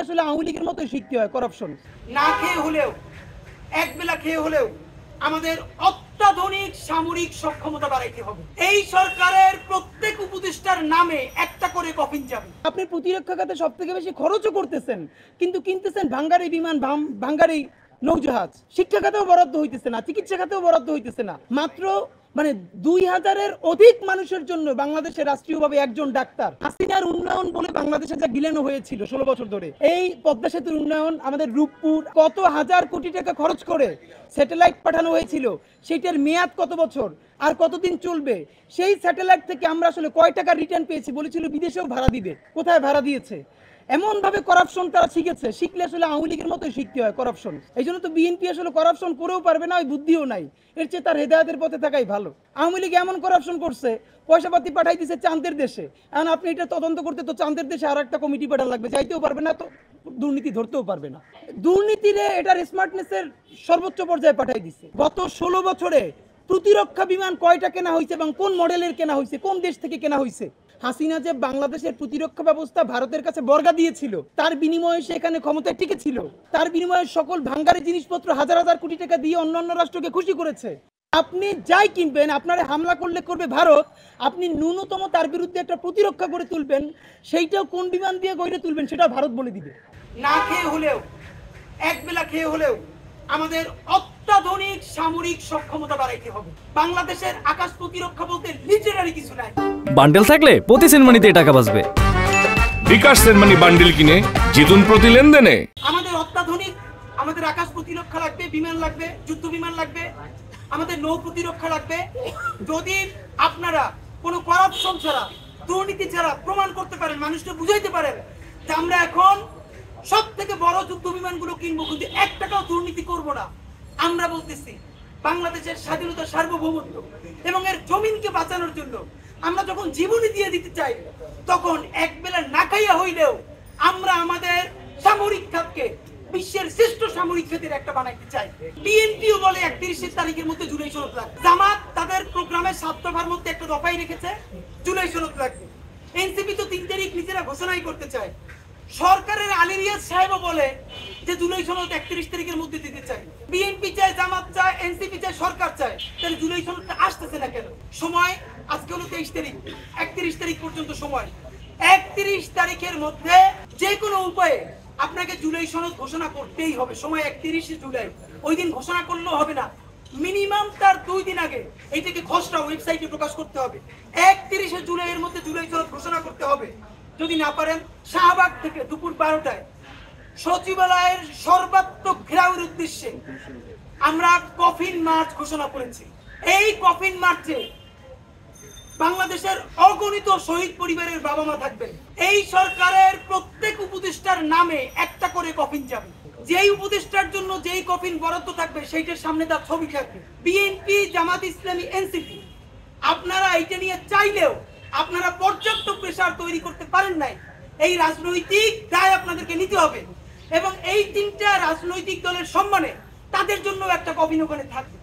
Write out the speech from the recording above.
আসলে আওয়ামী লীগের মতোই শিখতে হয় করাপশন। না খেয়ে হলেও একবেলা খেয়ে হলেও আমাদের অত্যাধুনিক সামরিক সক্ষমতা বাড়াইতে হবে। এই সরকারের প্রত্যেক উপদেষ্টার নামে একটা করে কফিন যাবে। আপনি প্রতিরক্ষা খাতে সব থেকে বেশি খরচও করতেছেন, কিন্তু কিনতেছেন ভাঙ্গারি বিমান, ভাঙ্গারি নৌজাহাজ। শিক্ষা খাতেও বরাদ্দ হইতেছে না, চিকিৎসা খাতেও বরাদ্দ হইতেছে না। মাত্র 2000-এর অধিক মানুষের জন্য বাংলাদেশে রাষ্ট্রীয়ভাবে একজন ডাক্তার। হাসিনার উন্নয়ন বলে বাংলাদেশে যা গিলানো হয়েছিল 16 বছর ধরে, এই পদ্মা সেতুর উন্নয়ন, আমাদের রূপপুর কত হাজার কোটি টাকা খরচ করে স্যাটেলাইট পাঠানো হয়েছিল, সেটার মেয়াদ কত বছর আর কতদিন চলবে? সেই স্যাটেলাইট থেকে আমরা আসলে কয় টাকা রিটার্ন পেয়েছি? বলেছিল বিদেশেও ভাড়া দিবে, কোথায় ভাড়া দিয়েছে? এমন ভাবে করাপশন তারা শিখেছে, শিখলে আসলে আওয়ামী লীগের মতোই শিখতে হয় করাপশন। এই জন্য তো বিএনপি আসলে করাপশন করেও পারবে না, ওই বুদ্ধিও নাই। এর চেয়ে তার হেদায়েতের পথে থাকাই ভালো। আওয়ামী লীগ এমন করাপশন করছে, পয়সাপাতি পাঠাই দিচ্ছে চাঁদের দেশে। এখন আপনি এটা তদন্ত করতে তো চাঁদের দেশে আর একটা কমিটি পাঠানো লাগবে, যাইতেও পারবে না, তো দুর্নীতি ধরতেও পারবে না। দুর্নীতিরে এটার স্মার্টনেসের সর্বোচ্চ পর্যায়ে পাঠাই দিচ্ছে। গত 16 বছরে প্রতিরক্ষা বিমান কয়টা কেনা হয়েছে এবং কোন মডেলের কেনা হয়েছে, কোন দেশ থেকে কেনা হয়েছে? হাসিনা যে বাংলাদেশের প্রতিরক্ষা ব্যবস্থা ভারতের কাছে বর্গা দিয়েছিল, তার বিনিময়ে সে এখানে ক্ষমতায় টিকেছিল। তার বিনিময়ে সকল ভাঙ্গারি জিনিসপত্র হাজার হাজার কোটি টাকা দিয়ে অন্যান্য রাষ্ট্রকে খুশি করেছে। আপনি যাই কিনবেন, আপনারে হামলা করলে করবে ভারত, আপনি ন্যূনতম তার বিরুদ্ধে একটা প্রতিরক্ষা করে তুলবেন, সেইটাও কোন বিমান দিয়ে গড়ে তুলবেন সেটাও ভারত বলে দিবে। না খেয়ে হলেও একবেলা খেয়ে হলেও আমাদের অত্যাধুনিক সামরিক সক্ষমতা বাড়াইতে হবে। বাংলাদেশের আকাশ প্রতিরক্ষা বলতে লিটারালি কিছু নাই। বান্ডেল থাকলে প্রতি সেনমানিতে টাকা বাঁচবে। বিকাশ সেনমানি বান্ডেল কিনে জিতুন প্রতি লেনদেনে। আমাদের অত্যাধুনিক আমাদের আকাশ প্রতিরক্ষা লাগবে, বিমান লাগবে, যুদ্ধ বিমান লাগবে, আমাদের নৌ প্রতিরক্ষা লাগবে। যদি আপনারা কোনো করাপশন ছাড়া, দুর্নীতি ছাড়া প্রমাণ করতে পারেন, মানুষকে বুঝাইতে পারেন যে আমরা এখন সব থেকে বড় যুদ্ধ বিমানগুলো কিনবো, কিন্তু 1 টাকাও দুর্নীতি করব না, আমরা বলতেছি বাংলাদেশের স্বাধীনতা, সার্বভৌমত্ব এবং এর জমিনকে বাঁচানোর জন্য আমরা যখন জীবনী দিয়ে দিতে চাই, তখন একবেলা না খাইয়া হইলেও আমরা আমাদের সামরিক খাতকে বিশ্বের শ্রেষ্ঠ সামরিক খাতের একটা বানাইতে চাই। বিএনপিও বলে 31 তারিখের মধ্যে জুলাই সনদ লাগবে। জামাত তাদের প্রোগ্রামে 7 দফার মধ্যে একটা দফাই রেখেছে, জুলাই সনদ লাগবে। এনসিপি তো 3 তারিখ নিজেরা ঘোষণাই করতে চায়। সরকারের আলী রিয়াজ সাহেবও বলে যে জুলাই সনদ 31 তারিখের মধ্যে দিতে চাই। বিএনপি চায়, জামাত চায়, এনসিপি চায়, সরকার চায়, তাহলে জুলাই সনদটা আসতেছে না কেন? সময় আজকে হলো 23 তারিখ, 31 তারিখ পর্যন্ত সময়। 31 তারিখের মধ্যে যে কোনো উপায়ে আপনাকে জুলাই সনদ ঘোষণা করতেই হবে। সময় 31 জুলাই, ওই দিন ঘোষণা করলেও হবে না, মিনিমাম তার 2 দিন আগে এইটাকে খসড়া ওয়েবসাইটে প্রকাশ করতে হবে। 31 জুলাইয়ের মধ্যে জুলাই সনদ ঘোষণা করতে হবে। যদি না পারেন, শাহবাগ থেকে দুপুর 12টায় সচিবালয়ের সর্বাত্মক ঘেরাওয়ের উদ্দেশ্যে আমরা কফিন মার্চ ঘোষণা করেছি। এই কফিন মার্চে বাংলাদেশের অগণিত শহীদ পরিবারের বাবা মা থাকবে। এই সরকারের প্রত্যেক উপদেষ্টার নামে একটা করে কফিন যাবে। যেই উপদেষ্টার জন্য যেই কফিন বরাদ্দ থাকবে, সেইটার সামনে তার ছবি থাকবে। বিএনপি, জামাত ইসলামী, এনসিপি, আপনারা এইটা নিয়ে চাইলেও আপনারা পর্যাপ্ত প্রেসার তৈরি করতে পারেন নাই। এই রাজনৈতিক দায় আপনাদেরকে নিতে হবে এবং এই 3টা রাজনৈতিক দলের সম্মানে তাদের জন্য একটা কফিন ওখানে থাকবে।